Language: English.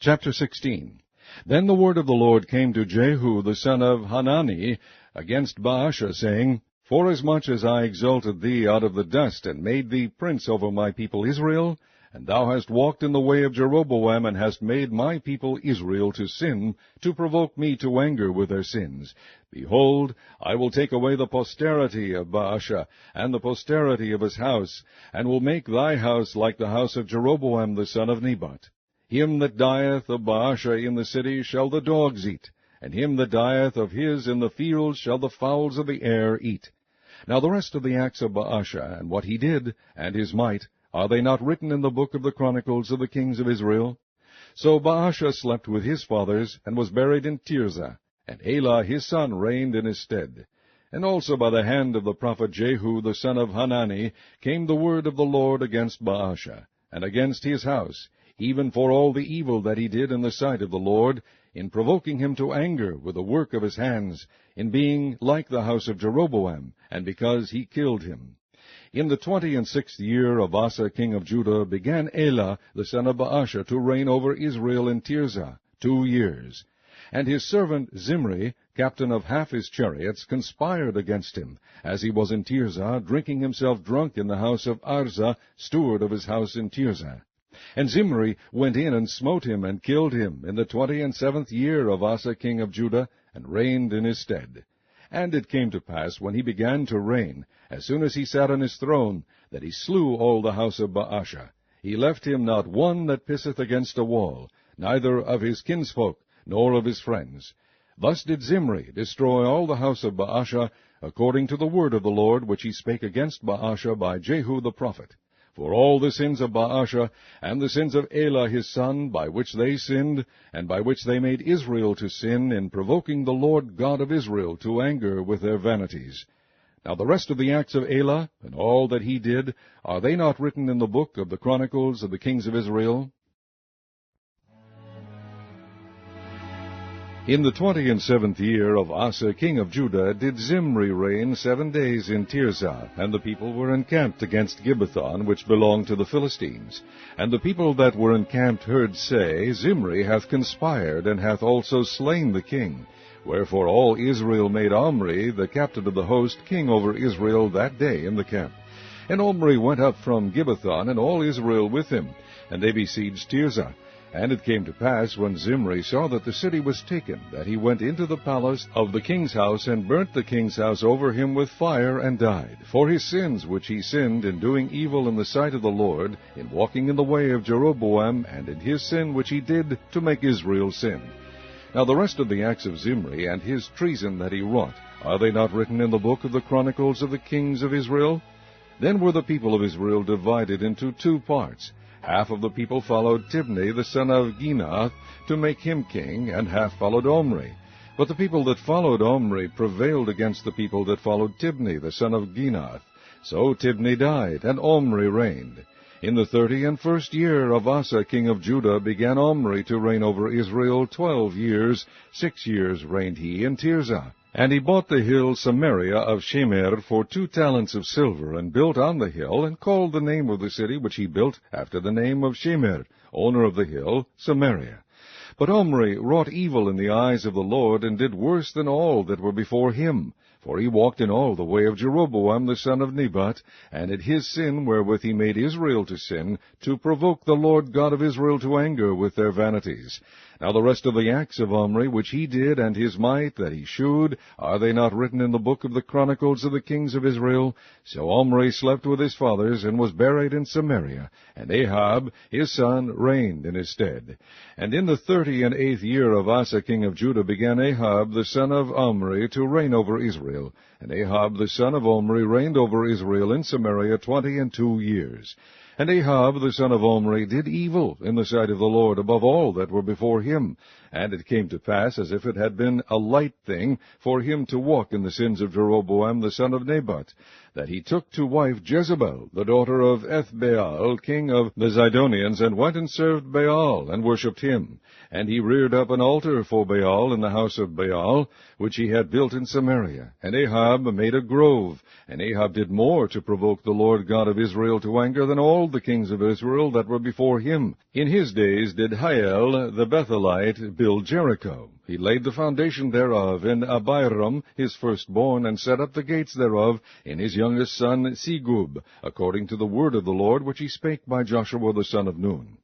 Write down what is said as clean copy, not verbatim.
Chapter 16. Then the word of the Lord came to Jehu the son of Hanani against Baasha, saying, Forasmuch as I exalted thee out of the dust, and made thee prince over my people Israel, and thou hast walked in the way of Jeroboam, and hast made my people Israel to sin, to provoke me to anger with their sins, behold, I will take away the posterity of Baasha, and the posterity of his house, and will make thy house like the house of Jeroboam the son of Nebat. Him that dieth of Baasha in the city shall the dogs eat, and him that dieth of his in the fields shall the fowls of the air eat. Now the rest of the acts of Baasha, and what he did, and his might, are they not written in the book of the Chronicles of the kings of Israel? So Baasha slept with his fathers, and was buried in Tirzah, and Elah his son reigned in his stead. And also by the hand of the prophet Jehu the son of Hanani came the word of the Lord against Baasha, and against his house, even for all the evil that he did in the sight of the Lord, in provoking him to anger with the work of his hands, in being like the house of Jeroboam, and because he killed him. In the 26th year of Asa king of Judah began Elah the son of Baasha to reign over Israel in Tirzah 2 years. And his servant Zimri, captain of half his chariots, conspired against him, as he was in Tirzah, drinking himself drunk in the house of Arza, steward of his house in Tirzah. And Zimri went in and smote him, and killed him, in the 27th year of Asa king of Judah, and reigned in his stead. And it came to pass, when he began to reign, as soon as he sat on his throne, that he slew all the house of Baasha. He left him not one that pisseth against a wall, neither of his kinsfolk, nor of his friends. Thus did Zimri destroy all the house of Baasha, according to the word of the Lord, which he spake against Baasha by Jehu the prophet. For all the sins of Baasha, and the sins of Elah his son, by which they sinned, and by which they made Israel to sin, in provoking the Lord God of Israel to anger with their vanities. Now the rest of the acts of Elah, and all that he did, are they not written in the book of the Chronicles of the kings of Israel? In the 27th year of Asa king of Judah did Zimri reign 7 days in Tirzah, and the people were encamped against Gibbethon, which belonged to the Philistines. And the people that were encamped heard say, Zimri hath conspired, and hath also slain the king. Wherefore all Israel made Omri, the captain of the host, king over Israel that day in the camp. And Omri went up from Gibbethon, and all Israel with him, and they besieged Tirzah. And it came to pass, when Zimri saw that the city was taken, that he went into the palace of the king's house, and burnt the king's house over him with fire, and died, for his sins which he sinned in doing evil in the sight of the Lord, in walking in the way of Jeroboam, and in his sin which he did to make Israel sin. Now the rest of the acts of Zimri, and his treason that he wrought, are they not written in the book of the Chronicles of the kings of Israel? Then were the people of Israel divided into 2 parts. Half of the people followed Tibni the son of Ginath, to make him king, and half followed Omri. But the people that followed Omri prevailed against the people that followed Tibni the son of Ginath. So Tibni died, and Omri reigned. In the 31st year of Asa king of Judah began Omri to reign over Israel 12 years. 6 years reigned he in Tirzah. And he bought the hill Samaria of Shemer for 2 talents of silver, and built on the hill, and called the name of the city which he built after the name of Shemer, owner of the hill, Samaria. But Omri wrought evil in the eyes of the Lord, and did worse than all that were before him. For he walked in all the way of Jeroboam the son of Nebat, and in his sin wherewith he made Israel to sin, to provoke the Lord God of Israel to anger with their vanities. Now the rest of the acts of Omri, which he did, and his might that he shewed, are they not written in the book of the Chronicles of the kings of Israel? So Omri slept with his fathers, and was buried in Samaria, and Ahab his son reigned in his stead. And in the 38th year of Asa king of Judah began Ahab the son of Omri to reign over Israel. And Ahab the son of Omri reigned over Israel in Samaria 22 years. And Ahab the son of Omri did evil in the sight of the Lord above all that were before him, And it came to pass, as if it had been a light thing for him to walk in the sins of Jeroboam the son of Nebat, that he took to wife Jezebel, the daughter of Ethbaal, king of the Zidonians, and went and served Baal, and worshipped him. And he reared up an altar for Baal in the house of Baal, which he had built in Samaria. And Ahab made a grove. And Ahab did more to provoke the Lord God of Israel to anger than all the kings of Israel that were before him. In his days did Hiel the Bethelite build Jericho. He laid the foundation thereof in Abiram his firstborn, and set up the gates thereof in his youngest son Segub, according to the word of the Lord which he spake by Joshua the son of Nun.